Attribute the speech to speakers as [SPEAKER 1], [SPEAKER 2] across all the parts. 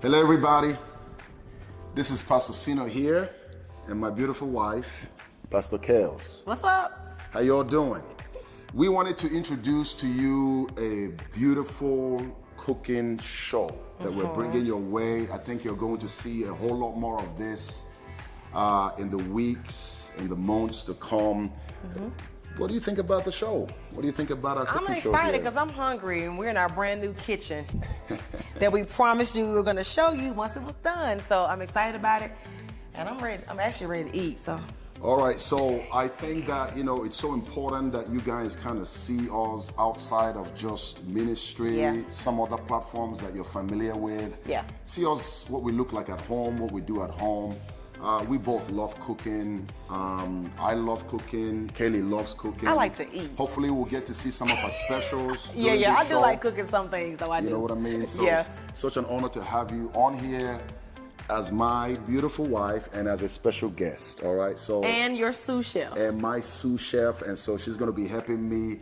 [SPEAKER 1] Hello everybody, this is Pastor Sino here and my beautiful wife, Pastor Kels.
[SPEAKER 2] What's up?
[SPEAKER 1] How y'all doing? We wanted to introduce to you a beautiful cooking show that we're bringing your way. I think you're going to see a whole lot more of this in the weeks and the months to come. What do you think about the show? What do you think about our cooking show?
[SPEAKER 2] I'm excited because I'm hungry and we're in our brand new kitchen that we promised you we were going to show you once it was done. So I'm excited about it and I'm ready. I'm actually ready to eat. So.
[SPEAKER 1] All right, so I think that, it's so important that you guys kind of see us outside of just ministry, some other platforms that you're familiar with.
[SPEAKER 2] Yeah.
[SPEAKER 1] See us, what we look like at home, what we do at home. We both love cooking. I love cooking. Kaylee loves cooking.
[SPEAKER 2] I like to eat.
[SPEAKER 1] Hopefully we'll get to see some of our specials.
[SPEAKER 2] Yeah, I do like cooking some things, though.
[SPEAKER 1] You know what I mean? So, such an honor to have you on here as my beautiful wife and as a special guest, all right? So
[SPEAKER 2] and your sous chef.
[SPEAKER 1] And my sous chef, and so she's gonna be helping me.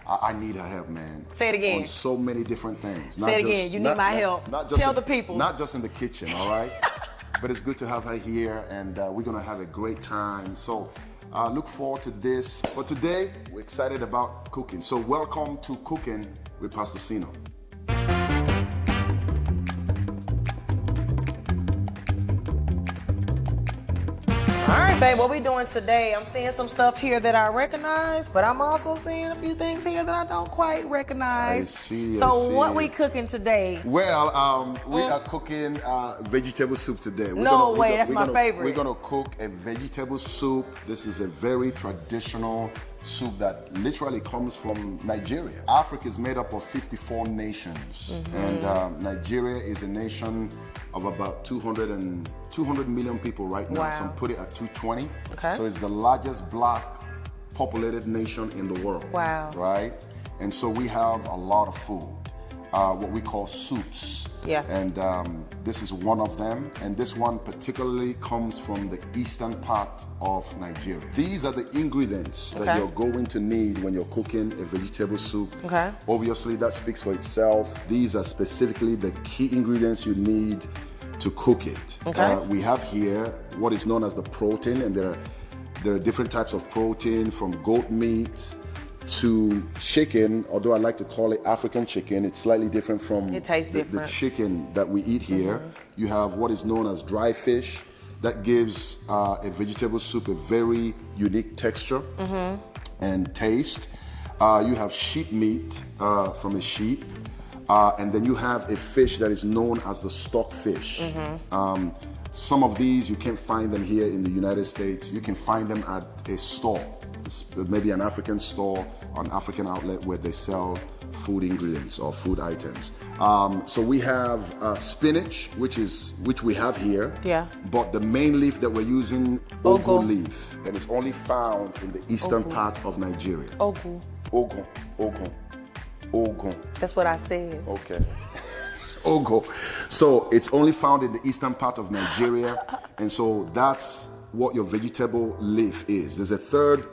[SPEAKER 1] I need her help, man.
[SPEAKER 2] Say it again.
[SPEAKER 1] On so many different things.
[SPEAKER 2] Say it again, you need my help. Tell the people.
[SPEAKER 1] Not just in the kitchen, all right? But it's good to have her here, and we're gonna have a great time. So look forward to this. But today, we're excited about cooking. So welcome to Cooking with Pastor Sino.
[SPEAKER 2] All right, babe, what we doing today? I'm seeing some stuff here that I recognize, but I'm also seeing a few things here that I don't quite recognize.
[SPEAKER 1] I see.
[SPEAKER 2] What we cooking today?
[SPEAKER 1] Well, we are cooking vegetable soup today.
[SPEAKER 2] That's my favorite.
[SPEAKER 1] We're gonna cook a vegetable soup. This is a very traditional soup that literally comes from Nigeria. Africa is made up of 54 nations, and Nigeria is a nation of about 200 million people right now.
[SPEAKER 2] Wow.
[SPEAKER 1] So put it at 220.
[SPEAKER 2] Okay.
[SPEAKER 1] So it's the largest black populated nation in the world.
[SPEAKER 2] Wow.
[SPEAKER 1] Right? And so we have a lot of food, what we call soups.
[SPEAKER 2] Yeah.
[SPEAKER 1] And this is one of them. And this one particularly comes from the eastern part of Nigeria. These are the ingredients that you're going to need when you're cooking a vegetable soup.
[SPEAKER 2] Okay.
[SPEAKER 1] Obviously, that speaks for itself. These are specifically the key ingredients you need to cook it.
[SPEAKER 2] Okay.
[SPEAKER 1] We have here what is known as the protein, and there are different types of protein, from goat meat to chicken, although I like to call it African chicken. It's slightly different from the chicken that we eat here. You have what is known as dry fish. That gives a vegetable soup a very unique texture and taste. You have sheep meat from a sheep. And then you have a fish that is known as the stockfish. Some of these, you can't find them here in the United States. You can find them at a store, maybe an African store or an African outlet where they sell food ingredients or food items. So we have spinach, which we have here.
[SPEAKER 2] Yeah.
[SPEAKER 1] But the main leaf that we're using, ogu leaf, and it's only found in the eastern part of Nigeria.
[SPEAKER 2] Ogu. That's what I said.
[SPEAKER 1] Okay. Ogo. So it's only found in the eastern part of Nigeria, and so that's what your vegetable leaf is. There's a third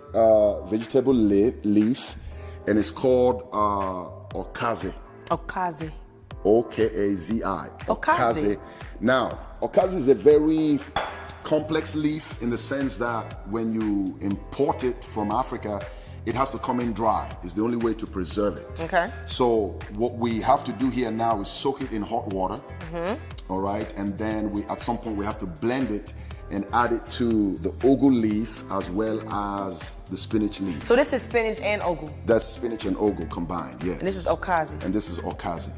[SPEAKER 1] vegetable leaf, and it's called Agueze.
[SPEAKER 2] Agueze.
[SPEAKER 1] O-K-A-Z-I.
[SPEAKER 2] Agueze.
[SPEAKER 1] Now, Agueze is a very complex leaf in the sense that when you import it from Africa, it has to come in dry. It's the only way to preserve it.
[SPEAKER 2] Okay.
[SPEAKER 1] So what we have to do here now is soak it in hot water. All right, and then at some point we have to blend it and add it to the ogu leaf as well as the spinach leaf.
[SPEAKER 2] So this is spinach and ogu.
[SPEAKER 1] That's spinach and ogu combined, yes.
[SPEAKER 2] And this is Agueze.
[SPEAKER 1] And this is Agueze,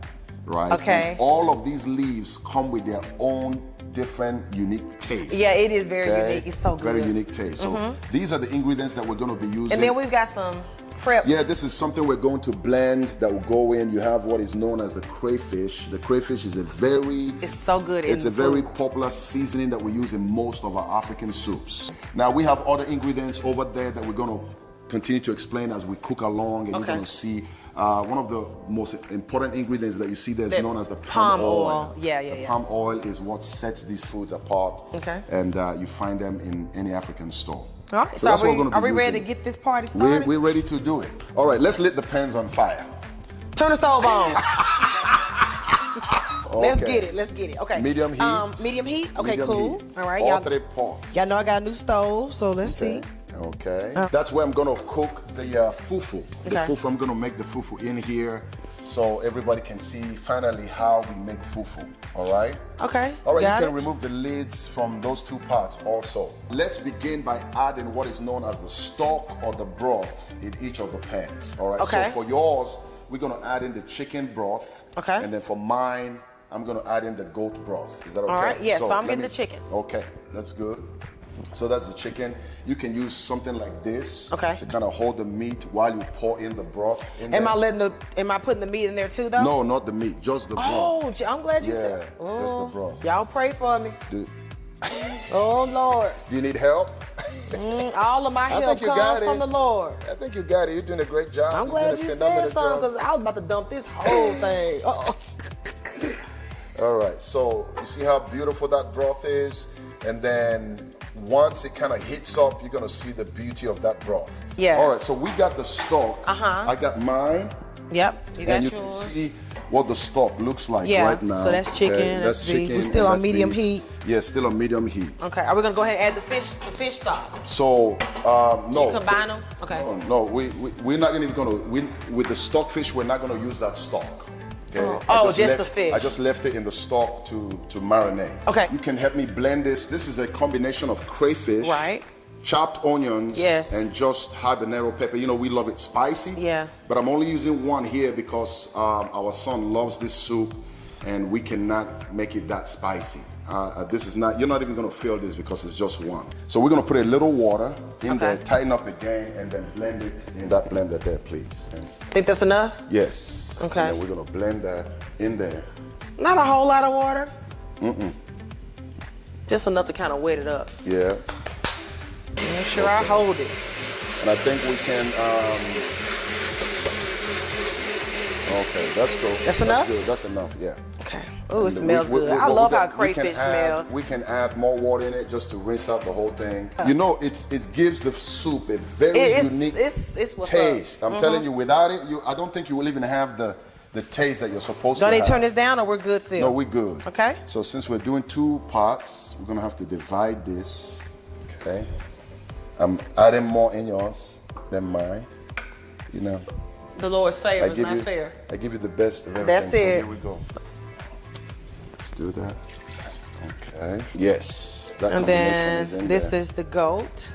[SPEAKER 1] right?
[SPEAKER 2] Okay.
[SPEAKER 1] And all of these leaves come with their own different, unique taste.
[SPEAKER 2] Yeah, it is very unique. It's so good.
[SPEAKER 1] Very unique taste. So these are the ingredients that we're going to be using.
[SPEAKER 2] And then we've got some preps.
[SPEAKER 1] Yeah, this is something we're going to blend that will go in. You have what is known as the crayfish. The crayfish is
[SPEAKER 2] it's so good.
[SPEAKER 1] It's a very popular seasoning that we use in most of our African soups. Now we have other ingredients over there that we're going to continue to explain as we cook along, and you're going to see one of the most important ingredients that you see there is known as the palm oil.
[SPEAKER 2] The
[SPEAKER 1] palm oil is what sets these foods apart.
[SPEAKER 2] Okay.
[SPEAKER 1] And you find them in any African store.
[SPEAKER 2] All right, so are we ready to get this party started?
[SPEAKER 1] We're ready to do it. All right, let's lit the pans on fire.
[SPEAKER 2] Turn the stove on. Let's get it. Let's get it. Okay.
[SPEAKER 1] Medium heat.
[SPEAKER 2] Medium heat. Okay,
[SPEAKER 1] Medium
[SPEAKER 2] cool.
[SPEAKER 1] heat.
[SPEAKER 2] All right,
[SPEAKER 1] All
[SPEAKER 2] y'all.
[SPEAKER 1] 3 pots.
[SPEAKER 2] Y'all know I got a new stove, so let's see.
[SPEAKER 1] Okay. That's where I'm gonna cook the fufu. The
[SPEAKER 2] Okay.
[SPEAKER 1] fufu. I'm gonna make the fufu in here, so everybody can see finally how we make fufu. All right.
[SPEAKER 2] Okay.
[SPEAKER 1] All right.
[SPEAKER 2] Got
[SPEAKER 1] You
[SPEAKER 2] it.
[SPEAKER 1] can remove the lids from those 2 parts also. Let's begin by adding what is known as the stock or the broth in each of the pans. All right.
[SPEAKER 2] Okay.
[SPEAKER 1] So for yours, we're gonna add in the chicken broth.
[SPEAKER 2] Okay.
[SPEAKER 1] And then for mine, I'm gonna add in the goat broth. Is that okay?
[SPEAKER 2] All right. Yeah. So I'm
[SPEAKER 1] let
[SPEAKER 2] getting the chicken.
[SPEAKER 1] Okay, that's good. So that's the chicken. You can use something like this
[SPEAKER 2] Okay.
[SPEAKER 1] to kind of hold the meat while you pour in the broth in there.
[SPEAKER 2] Am I putting the meat in there too, though?
[SPEAKER 1] No, not the meat, just the broth.
[SPEAKER 2] Oh, I'm glad you said.
[SPEAKER 1] Yeah, just the broth.
[SPEAKER 2] Y'all pray for me.
[SPEAKER 1] Do,
[SPEAKER 2] Oh Lord.
[SPEAKER 1] do you need help?
[SPEAKER 2] All of my
[SPEAKER 1] I
[SPEAKER 2] help
[SPEAKER 1] think you got
[SPEAKER 2] comes
[SPEAKER 1] it.
[SPEAKER 2] from the Lord.
[SPEAKER 1] I think you got it. You're doing a great job.
[SPEAKER 2] I'm
[SPEAKER 1] You're
[SPEAKER 2] glad
[SPEAKER 1] doing a
[SPEAKER 2] you said
[SPEAKER 1] phenomenal
[SPEAKER 2] something
[SPEAKER 1] job.
[SPEAKER 2] because I was about to dump this whole thing.
[SPEAKER 1] All right, so you see how beautiful that broth is? And then once it kind of heats up, you're gonna see the beauty of that broth.
[SPEAKER 2] Yeah.
[SPEAKER 1] All right, so we got the stock. I got mine.
[SPEAKER 2] Yep. You got
[SPEAKER 1] And you
[SPEAKER 2] yours.
[SPEAKER 1] can see what the stock looks like
[SPEAKER 2] Yeah,
[SPEAKER 1] right now.
[SPEAKER 2] so that's chicken,
[SPEAKER 1] Okay,
[SPEAKER 2] that's beef.
[SPEAKER 1] chicken.
[SPEAKER 2] We're still
[SPEAKER 1] and
[SPEAKER 2] on
[SPEAKER 1] that's
[SPEAKER 2] medium
[SPEAKER 1] beef.
[SPEAKER 2] heat.
[SPEAKER 1] Yeah, still on medium heat.
[SPEAKER 2] Okay. Are we gonna go ahead and add the fish stock?
[SPEAKER 1] So no.
[SPEAKER 2] You combine them? Okay.
[SPEAKER 1] No, we're not even gonna with the stockfish. We're not gonna use that stock. Okay.
[SPEAKER 2] Just the fish.
[SPEAKER 1] I just left it in the stock to marinate.
[SPEAKER 2] Okay.
[SPEAKER 1] You can help me blend this. This is a combination of crayfish,
[SPEAKER 2] Right.
[SPEAKER 1] chopped onions,
[SPEAKER 2] Yes.
[SPEAKER 1] and just habanero pepper. You know, we love it spicy.
[SPEAKER 2] Yeah.
[SPEAKER 1] But I'm only using one here because our son loves this soup, and we cannot make it that spicy. This is not. You're not even gonna feel this because it's just one. So we're gonna put a little water in there, tighten up again, and then blend it in that blender there, please. And
[SPEAKER 2] Think that's enough?
[SPEAKER 1] yes.
[SPEAKER 2] Okay.
[SPEAKER 1] And then we're gonna blend that in there.
[SPEAKER 2] Not a whole lot of water. Just enough to kind of wet it up.
[SPEAKER 1] Yeah.
[SPEAKER 2] Make sure I hold it.
[SPEAKER 1] And I think we can. Okay, that's cool.
[SPEAKER 2] That's enough?
[SPEAKER 1] Good. That's enough. Yeah.
[SPEAKER 2] Okay. Oh, it
[SPEAKER 1] And
[SPEAKER 2] smells good. I love how crayfish
[SPEAKER 1] add,
[SPEAKER 2] smells.
[SPEAKER 1] We can add more water in it just to rinse out the whole thing. You know, it gives the soup a very unique
[SPEAKER 2] It's what's
[SPEAKER 1] taste.
[SPEAKER 2] up.
[SPEAKER 1] I'm telling you, without it, I don't think you will even have the taste that you're supposed
[SPEAKER 2] Don't
[SPEAKER 1] to
[SPEAKER 2] they
[SPEAKER 1] have.
[SPEAKER 2] turn this down or we're good still?
[SPEAKER 1] No, we're good.
[SPEAKER 2] Okay.
[SPEAKER 1] So since we're doing 2 pots, we're gonna have to divide this. Okay. I'm adding more in yours than mine. You know.
[SPEAKER 2] The Lord's favor is not fair.
[SPEAKER 1] I give you the best of everything.
[SPEAKER 2] That's
[SPEAKER 1] So
[SPEAKER 2] it.
[SPEAKER 1] here we go. Let's do that. Okay. Yes. That
[SPEAKER 2] And
[SPEAKER 1] combination is
[SPEAKER 2] then
[SPEAKER 1] in
[SPEAKER 2] this
[SPEAKER 1] there.
[SPEAKER 2] is the goat.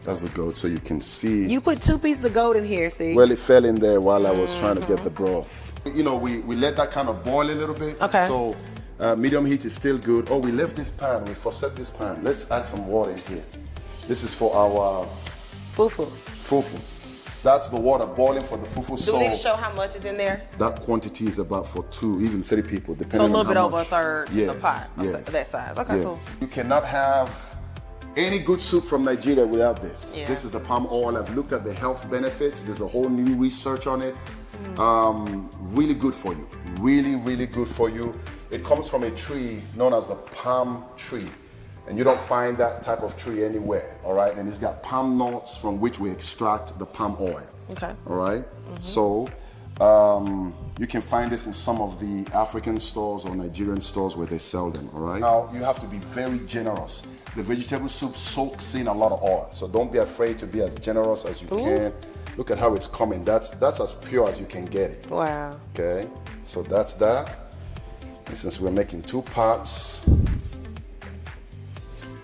[SPEAKER 1] That's the goat, so you can see.
[SPEAKER 2] You put 2 pieces of goat in here, see?
[SPEAKER 1] Well, it fell in there while I was trying to get the broth. You know, we let that kind of boil a little bit.
[SPEAKER 2] Okay.
[SPEAKER 1] So medium heat is still good. Oh, we left this pan. We forset this pan. Let's add some water in here. This is for our
[SPEAKER 2] Fufu.
[SPEAKER 1] fufu. That's the water boiling for the fufu.
[SPEAKER 2] Do we need to show how much is in there?
[SPEAKER 1] That quantity is about for 2, even 3 people, depending
[SPEAKER 2] So a
[SPEAKER 1] on
[SPEAKER 2] little
[SPEAKER 1] how
[SPEAKER 2] bit over
[SPEAKER 1] much.
[SPEAKER 2] a third
[SPEAKER 1] Yes,
[SPEAKER 2] a pot.
[SPEAKER 1] yes,
[SPEAKER 2] That size. Okay,
[SPEAKER 1] yes.
[SPEAKER 2] cool.
[SPEAKER 1] You cannot have any good soup from Nigeria without this.
[SPEAKER 2] Yeah.
[SPEAKER 1] This is the palm oil. I've looked at the health benefits. There's a whole new research on it. Really good for you. Really, really good for you. It comes from a tree known as the palm tree. And you don't find that type of tree anywhere, all right? And it's got palm nuts from which we extract the palm oil.
[SPEAKER 2] Okay.
[SPEAKER 1] All right? So you can find this in some of the African stores or Nigerian stores where they sell them, all right? Now, you have to be very generous. The vegetable soup soaks in a lot of oil, so don't be afraid to be as generous as you can. Look at how it's coming. That's as pure as you can get it.
[SPEAKER 2] Wow.
[SPEAKER 1] Okay, so that's that. And since we're making 2 pots,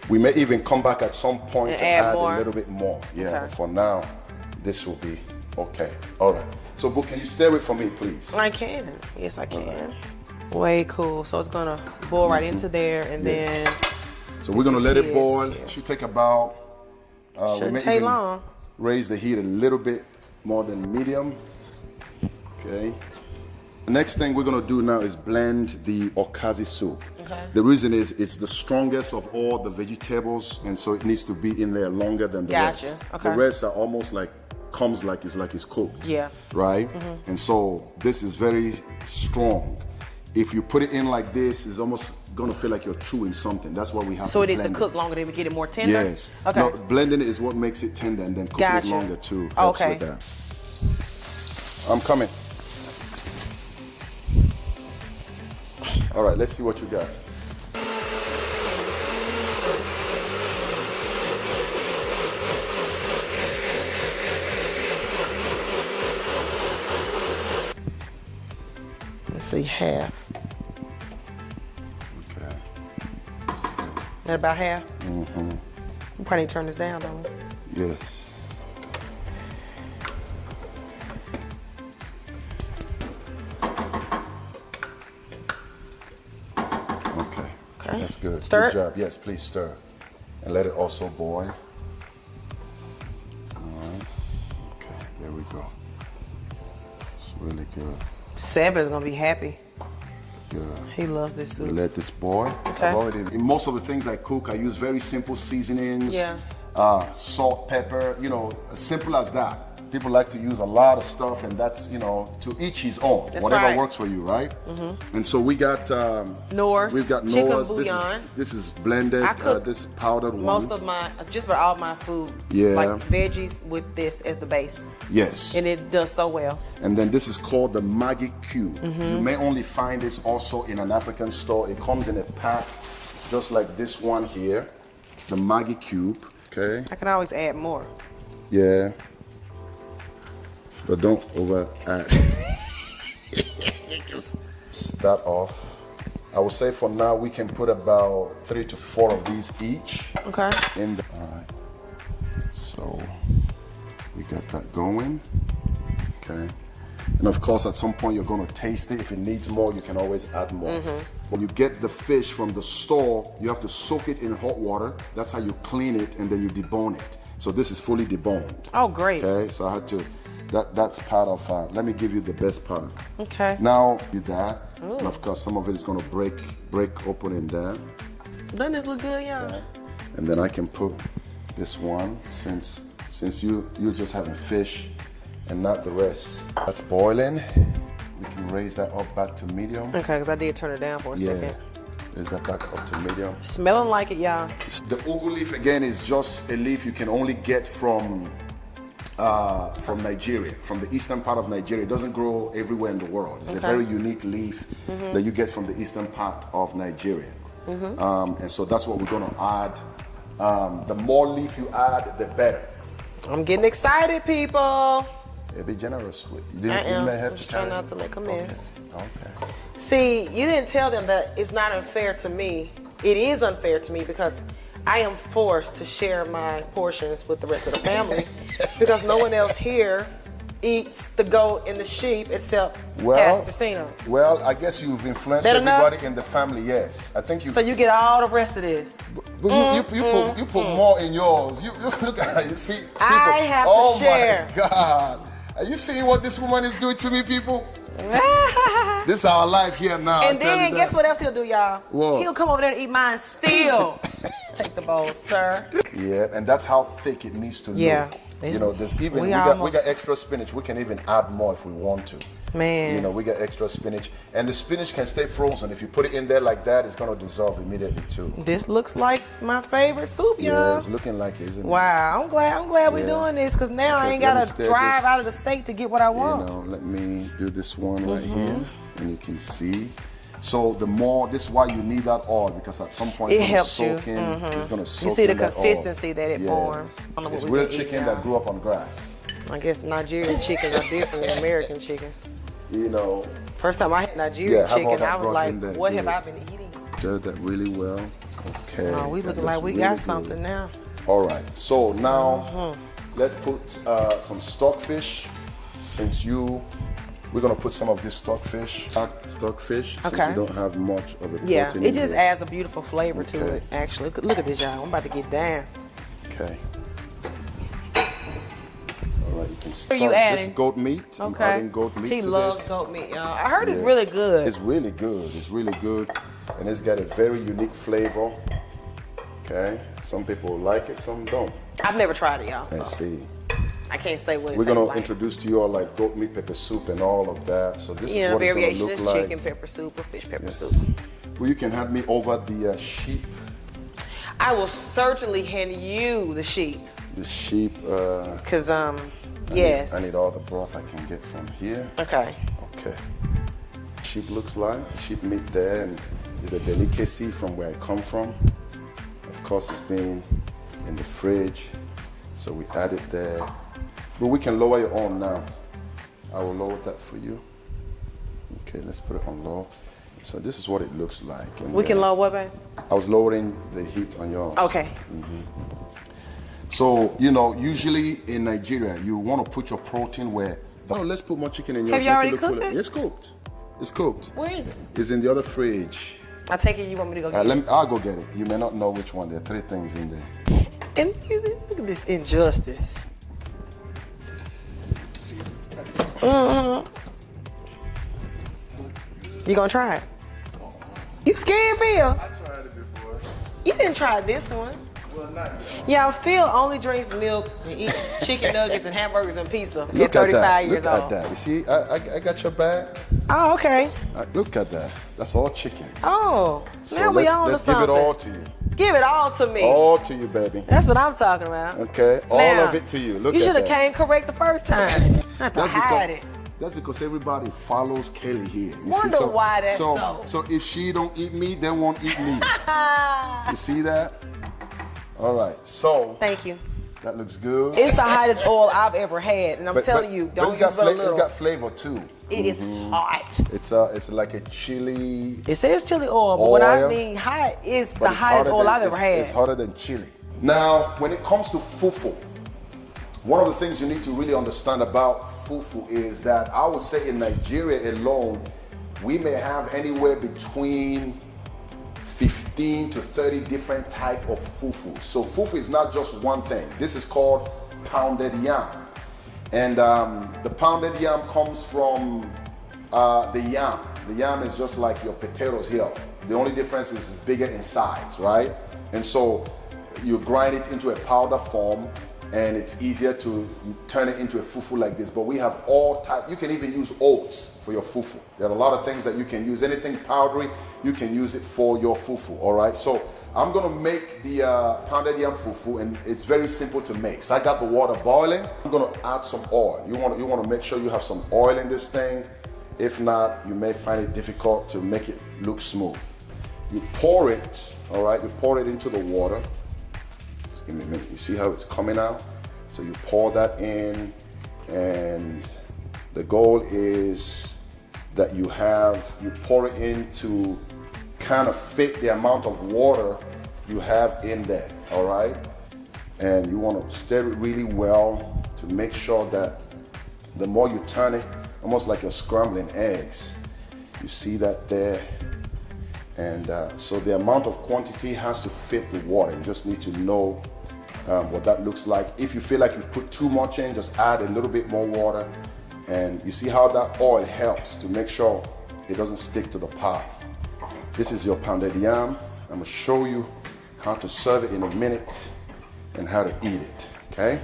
[SPEAKER 1] we may even come back at some point
[SPEAKER 2] And
[SPEAKER 1] to
[SPEAKER 2] add
[SPEAKER 1] add
[SPEAKER 2] more?
[SPEAKER 1] a little bit more. Yeah,
[SPEAKER 2] Okay.
[SPEAKER 1] but for now, this will be okay. All right. So, Boo, can you stir it for me, please?
[SPEAKER 2] I can. Yes, I can. Way cool. So it's gonna boil right into there, and then
[SPEAKER 1] So we're
[SPEAKER 2] this
[SPEAKER 1] gonna
[SPEAKER 2] is
[SPEAKER 1] let it
[SPEAKER 2] his.
[SPEAKER 1] boil.
[SPEAKER 2] Yeah.
[SPEAKER 1] It should take about. We
[SPEAKER 2] shouldn't
[SPEAKER 1] may
[SPEAKER 2] take
[SPEAKER 1] even
[SPEAKER 2] long.
[SPEAKER 1] Raise the heat a little bit more than medium. Okay. The next thing we're gonna do now is blend the Agueze soup.
[SPEAKER 2] Okay.
[SPEAKER 1] The reason is it's the strongest of all the vegetables, and so it needs to be in there longer than the
[SPEAKER 2] Gotcha.
[SPEAKER 1] rest.
[SPEAKER 2] Okay.
[SPEAKER 1] The rest are almost like it's cooked.
[SPEAKER 2] Yeah.
[SPEAKER 1] Right. And so this is very strong. If you put it in like this, it's almost gonna feel like you're chewing something. That's why we have
[SPEAKER 2] So
[SPEAKER 1] to
[SPEAKER 2] it needs to
[SPEAKER 1] blend
[SPEAKER 2] cook longer to get it more tender?
[SPEAKER 1] Yes.
[SPEAKER 2] Okay.
[SPEAKER 1] No, blending it is what makes it tender, and then cooking
[SPEAKER 2] Gotcha.
[SPEAKER 1] it longer too helps
[SPEAKER 2] Okay.
[SPEAKER 1] with that. I'm coming. All right, let's see what you got.
[SPEAKER 2] Let's see, half.
[SPEAKER 1] Okay.
[SPEAKER 2] That about half?
[SPEAKER 1] Mm-hmm.
[SPEAKER 2] We probably need to turn this down, don't we?
[SPEAKER 1] Yes.
[SPEAKER 2] Okay.
[SPEAKER 1] That's good.
[SPEAKER 2] Stir it?
[SPEAKER 1] Good job. Yes, please stir. And let it also boil. All right. Okay, there we go. It's really good.
[SPEAKER 2] Seb is going to be happy.
[SPEAKER 1] Good.
[SPEAKER 2] He loves this soup.
[SPEAKER 1] Let this boil.
[SPEAKER 2] Okay.
[SPEAKER 1] In most of the things I cook, I use very simple seasonings.
[SPEAKER 2] Yeah.
[SPEAKER 1] Salt, pepper, as simple as that. People like to use a lot of stuff, and that's, to each his own.
[SPEAKER 2] That's
[SPEAKER 1] whatever
[SPEAKER 2] right.
[SPEAKER 1] works for you, right? Mm-hmm. And so we got
[SPEAKER 2] Norse.
[SPEAKER 1] We've got
[SPEAKER 2] chicken
[SPEAKER 1] Norse.
[SPEAKER 2] bouillon.
[SPEAKER 1] This is blended.
[SPEAKER 2] I cook
[SPEAKER 1] this powdered one.
[SPEAKER 2] Most of my, just about all my food.
[SPEAKER 1] Yeah.
[SPEAKER 2] Like veggies with this as the base.
[SPEAKER 1] Yes.
[SPEAKER 2] And it does so well.
[SPEAKER 1] And then this is called the Maggi Cube.
[SPEAKER 2] Mm-hmm.
[SPEAKER 1] You may only find this also in an African store. It comes in a pack just like this one here, the Maggi Cube. Okay.
[SPEAKER 2] I can always add more.
[SPEAKER 1] Yeah. But don't over add. Start off. I would say for now we can put about 3 to 4 of these each.
[SPEAKER 2] Okay.
[SPEAKER 1] All right. So we got that going. Okay. And of course, at some point you're going to taste it. If it needs more, you can always add more.
[SPEAKER 2] Mm-hmm.
[SPEAKER 1] When you get the fish from the store, you have to soak it in hot water. That's how you clean it, and then you debone it. So this is fully deboned.
[SPEAKER 2] Oh, great.
[SPEAKER 1] Okay, so I had to, that's part of, let me give you the best part.
[SPEAKER 2] Okay.
[SPEAKER 1] Now, do that.
[SPEAKER 2] Ooh.
[SPEAKER 1] And of course, some of it is going to break open in there.
[SPEAKER 2] Doesn't this look good, y'all?
[SPEAKER 1] Okay. And then I can put this one, since you're just having fish and not the rest. That's boiling. We can raise that up back to medium.
[SPEAKER 2] Okay, because I did turn it down for a second.
[SPEAKER 1] Raise that back up to medium.
[SPEAKER 2] Smelling like it, y'all.
[SPEAKER 1] The ugu leaf, again, is just a leaf you can only get from Nigeria, from the eastern part of Nigeria. It doesn't grow everywhere in the world. It's a very unique leaf that you get from the eastern part of Nigeria. And so that's what we're going to add. The more leaf you add, the better.
[SPEAKER 2] I'm getting excited, people.
[SPEAKER 1] Yeah, be generous with
[SPEAKER 2] I am.
[SPEAKER 1] may have
[SPEAKER 2] I'm just
[SPEAKER 1] to carry
[SPEAKER 2] trying not
[SPEAKER 1] it.
[SPEAKER 2] to make a mess.
[SPEAKER 1] Okay.
[SPEAKER 2] See, you didn't tell them that it's not unfair to me. It is unfair to me because I am forced to share my portions with the rest of the family because no one else here eats the goat and the sheep except Pastor Sino.
[SPEAKER 1] Well, I guess you've influenced
[SPEAKER 2] That
[SPEAKER 1] everybody
[SPEAKER 2] enough?
[SPEAKER 1] in the family, yes. I think you.
[SPEAKER 2] So you get all the rest of this.
[SPEAKER 1] But you put more in yours. You look at it, you see. People,
[SPEAKER 2] I have to share.
[SPEAKER 1] Oh my God. Are you seeing what this woman is doing to me, people? This is our life here now.
[SPEAKER 2] And then guess what else he'll do, y'all?
[SPEAKER 1] What?
[SPEAKER 2] He'll come over there and eat mine still. Take the bowl, sir.
[SPEAKER 1] Yeah, and that's how thick it needs to look. There's even we got extra spinach. We can even add more if we want to.
[SPEAKER 2] Man.
[SPEAKER 1] We got extra spinach, and the spinach can stay frozen. If you put it in there like that, it's gonna dissolve immediately too.
[SPEAKER 2] This looks like my favorite soup, y'all.
[SPEAKER 1] Yeah, it's looking like it, isn't it?
[SPEAKER 2] Wow, I'm glad we're doing this because now I ain't gotta drive out of the state to get what I want.
[SPEAKER 1] Let me do this one right here, and you can see. So this is why you need that oil, because at some point
[SPEAKER 2] it helps
[SPEAKER 1] soak
[SPEAKER 2] you.
[SPEAKER 1] in. It's gonna soak in.
[SPEAKER 2] You see the
[SPEAKER 1] that
[SPEAKER 2] consistency
[SPEAKER 1] oil.
[SPEAKER 2] that it forms.
[SPEAKER 1] It's real chicken that grew up on grass.
[SPEAKER 2] I guess Nigerian chickens are different than American chickens. First time I had Nigerian chicken, I was like, what have I been eating?
[SPEAKER 1] Does that really well. Okay.
[SPEAKER 2] Oh, we looking like we got something now.
[SPEAKER 1] All right. So now let's put some stockfish. We're gonna put some of this stockfish. Since we don't have much of a protein.
[SPEAKER 2] Yeah, it just adds a beautiful flavor to it. Actually, look at this, y'all. I'm about to get down.
[SPEAKER 1] Okay. All right, you can start.
[SPEAKER 2] What are you adding?
[SPEAKER 1] This is goat meat.
[SPEAKER 2] Okay.
[SPEAKER 1] I'm adding goat meat.
[SPEAKER 2] He
[SPEAKER 1] to
[SPEAKER 2] loves
[SPEAKER 1] this.
[SPEAKER 2] goat meat, y'all. I heard it's really good.
[SPEAKER 1] It's really good. It's really good, and it's got a very unique flavor. Okay. Some people like it, some don't.
[SPEAKER 2] I've never tried it, y'all.
[SPEAKER 1] Let's see.
[SPEAKER 2] I can't say what it
[SPEAKER 1] We're
[SPEAKER 2] tastes
[SPEAKER 1] gonna
[SPEAKER 2] like.
[SPEAKER 1] introduce to you all like goat meat pepper soup and all of that. So this is what
[SPEAKER 2] variations.
[SPEAKER 1] it's gonna look
[SPEAKER 2] There's
[SPEAKER 1] like.
[SPEAKER 2] chicken pepper soup or fish pepper soup.
[SPEAKER 1] Well, you can hand me over the sheep.
[SPEAKER 2] I will certainly hand you the sheep.
[SPEAKER 1] The sheep.
[SPEAKER 2] Cause yes.
[SPEAKER 1] I need all the broth I can get from here.
[SPEAKER 2] Okay.
[SPEAKER 1] Okay. sheep looks like. Sheep meat there, and it's a delicacy from where I come from. Of course, it's been in the fridge, so we add it there. But we can lower your own now. I will lower that for you. Okay, let's put it on low. So this is what it looks like. And
[SPEAKER 2] We can lower what, babe?
[SPEAKER 1] I was lowering the heat on yours.
[SPEAKER 2] Okay.
[SPEAKER 1] So, you know, usually in Nigeria, you want to put your protein where... Oh, let's put more chicken in yours.
[SPEAKER 2] Have you
[SPEAKER 1] Make
[SPEAKER 2] already
[SPEAKER 1] look
[SPEAKER 2] cooked
[SPEAKER 1] fuller.
[SPEAKER 2] it?
[SPEAKER 1] It's cooked. It's cooked.
[SPEAKER 2] Where is it?
[SPEAKER 1] It's in the other fridge.
[SPEAKER 2] I take it you want me to go get it.
[SPEAKER 1] I'll go get it. You may not know which one. There are 3 things in there.
[SPEAKER 2] And look at this injustice. You gonna try it? You scared, Phil?
[SPEAKER 3] I tried it before.
[SPEAKER 2] You didn't try this one.
[SPEAKER 3] Well, not yet.
[SPEAKER 2] Yeah, Phil only drinks milk and eats chicken nuggets and hamburgers and pizza at
[SPEAKER 1] Look
[SPEAKER 2] 35
[SPEAKER 1] at that.
[SPEAKER 2] years
[SPEAKER 1] Look
[SPEAKER 2] old.
[SPEAKER 1] at that. You see, I got your back.
[SPEAKER 2] Oh, okay.
[SPEAKER 1] Look at that. That's all chicken.
[SPEAKER 2] Oh,
[SPEAKER 1] So
[SPEAKER 2] now we on to
[SPEAKER 1] let's give
[SPEAKER 2] something.
[SPEAKER 1] it all to you.
[SPEAKER 2] Give it all to me.
[SPEAKER 1] All to you, baby.
[SPEAKER 2] That's what I'm talking about.
[SPEAKER 1] Okay? All
[SPEAKER 2] Now,
[SPEAKER 1] of it to you. Look
[SPEAKER 2] you
[SPEAKER 1] at
[SPEAKER 2] should have
[SPEAKER 1] that.
[SPEAKER 2] came correct the first time. Not to hide it.
[SPEAKER 1] That's because everybody follows Kelly here. You
[SPEAKER 2] Wonder
[SPEAKER 1] see?
[SPEAKER 2] why that's so.
[SPEAKER 1] So if she don't eat me, they won't eat me. You see that? All right. So
[SPEAKER 2] Thank you.
[SPEAKER 1] that looks good.
[SPEAKER 2] It's the hottest oil I've ever had, and I'm telling you, don't
[SPEAKER 1] it's
[SPEAKER 2] use
[SPEAKER 1] got
[SPEAKER 2] but a little.
[SPEAKER 1] It's got flavor too.
[SPEAKER 2] It is hot.
[SPEAKER 1] It's like a chili.
[SPEAKER 2] It says chili oil, but when I
[SPEAKER 1] Oil.
[SPEAKER 2] mean hot, it's
[SPEAKER 1] But
[SPEAKER 2] the
[SPEAKER 1] it's
[SPEAKER 2] hottest
[SPEAKER 1] hotter
[SPEAKER 2] oil
[SPEAKER 1] than-
[SPEAKER 2] I've ever had.
[SPEAKER 1] It's hotter than chili. Now, when it comes to fufu, one of the things you need to really understand about fufu is that I would say in Nigeria alone, we may have anywhere between 15 to 30 different type of fufu. So fufu is not just one thing. This is called pounded yam. And the pounded yam comes from the yam. The yam is just like your potatoes here. The only difference is it's bigger in size, right? And so you grind it into a powder form, and it's easier to turn it into a fufu like this. But we have all types. You can even use oats for your fufu. There are a lot of things that you can use. Anything powdery, you can use it for your fufu, all right? So I'm gonna make the pounded yam fufu, and it's very simple to make. So I got the water boiling. I'm gonna add some oil. You wanna make sure you have some oil in this thing. If not, you may find it difficult to make it look smooth. You pour it, all right? You pour it into the water. Just give me a minute. You see how it's coming out? So you pour that in, and the goal is that you pour it in to kind of fit the amount of water you have in there, all right? And you want to stir it really well to make sure that the more you turn it, almost like you're scrambling eggs. You see that there? And so the amount of quantity has to fit the water. You just need to know what that looks like. If you feel like you've put too much in, just add a little bit more water. And you see how that oil helps to make sure it doesn't stick to the pot. This is your pounded yam. I'm gonna show you how to serve it in a minute and how to eat it, okay?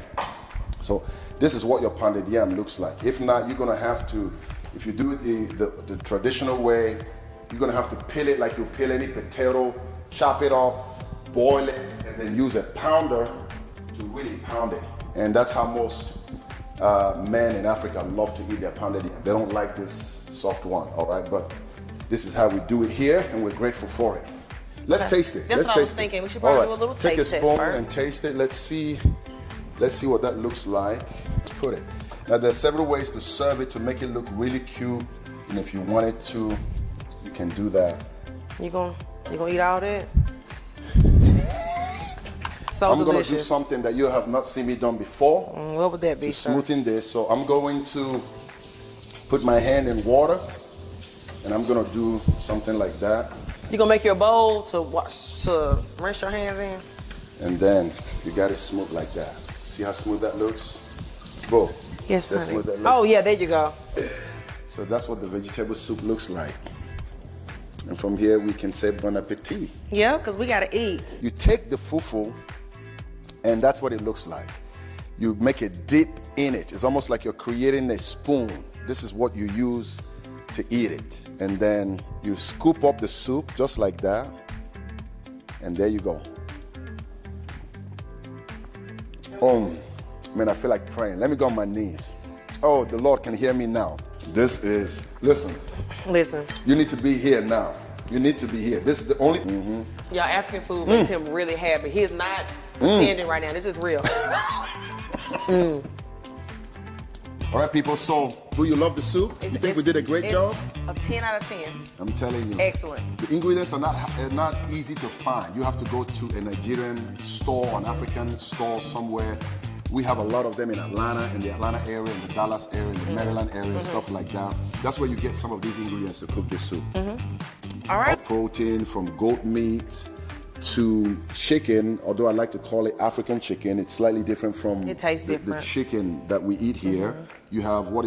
[SPEAKER 1] So this is what your pounded yam looks like. If not, you're gonna have to, if you do it the traditional way, you're gonna have to peel it like you peel any potato, chop it up, boil it, and then use a pounder to really pound it. And that's how most men in Africa love to eat their pounded yam. They don't like this soft one, all right? But this is how we do it here, and we're grateful for it. Let's taste it.
[SPEAKER 2] That's
[SPEAKER 1] Let's
[SPEAKER 2] what I was
[SPEAKER 1] taste
[SPEAKER 2] thinking.
[SPEAKER 1] it.
[SPEAKER 2] We should probably
[SPEAKER 1] All
[SPEAKER 2] do a little
[SPEAKER 1] Take
[SPEAKER 2] taste
[SPEAKER 1] a
[SPEAKER 2] test
[SPEAKER 1] spoon
[SPEAKER 2] first.
[SPEAKER 1] and taste it. Let's see what that looks like. Let's put it. Now there's several ways to serve it to make it look really cute, and if you wanted to, you can do that.
[SPEAKER 2] You gonna eat all that? So
[SPEAKER 1] I'm
[SPEAKER 2] delicious.
[SPEAKER 1] gonna do something that you have not seen me done before.
[SPEAKER 2] What would that be,
[SPEAKER 1] To
[SPEAKER 2] sir?
[SPEAKER 1] smoothen this, so I'm going to put my hand in water, and I'm gonna do something like that.
[SPEAKER 2] You gonna make your bowl to rinse your hands in?
[SPEAKER 1] And then you got it smooth like that. See how smooth that looks? Boom.
[SPEAKER 2] Yes,
[SPEAKER 1] That's
[SPEAKER 2] honey.
[SPEAKER 1] what that looks.
[SPEAKER 2] Oh yeah, there you go.
[SPEAKER 1] So that's what the vegetable soup looks like. And from here we can say bon appetit.
[SPEAKER 2] Yeah, because we gotta eat.
[SPEAKER 1] You take the fufu, and that's what it looks like. You make a dip in it. It's almost like you're creating a spoon. This is what you use to eat it. And then you scoop up the soup just like that. And there you go. Man, I feel like praying. Let me go on my knees. Oh, the Lord can hear me now. This is, listen,
[SPEAKER 2] Listen,
[SPEAKER 1] you need to be here now. You need to be here. This is the only,
[SPEAKER 2] y'all African food makes him really happy. He's not pretending right now. This is real.
[SPEAKER 1] All right, people, so do you love the soup? You think we did a great job?
[SPEAKER 2] A 10 out of 10.
[SPEAKER 1] I'm telling you.
[SPEAKER 2] Excellent.
[SPEAKER 1] The ingredients are not easy to find. You have to go to a Nigerian store, an African store somewhere. We have a lot of them in Atlanta, in the Atlanta area, in the Dallas area, in the Maryland area, stuff like that. That's where you get some of these ingredients to cook this soup.
[SPEAKER 2] All right.
[SPEAKER 1] Protein from goat meat to chicken, although I like to call it African chicken. It's slightly different from
[SPEAKER 2] It tastes
[SPEAKER 1] the
[SPEAKER 2] different.
[SPEAKER 1] chicken that we eat here. You have what is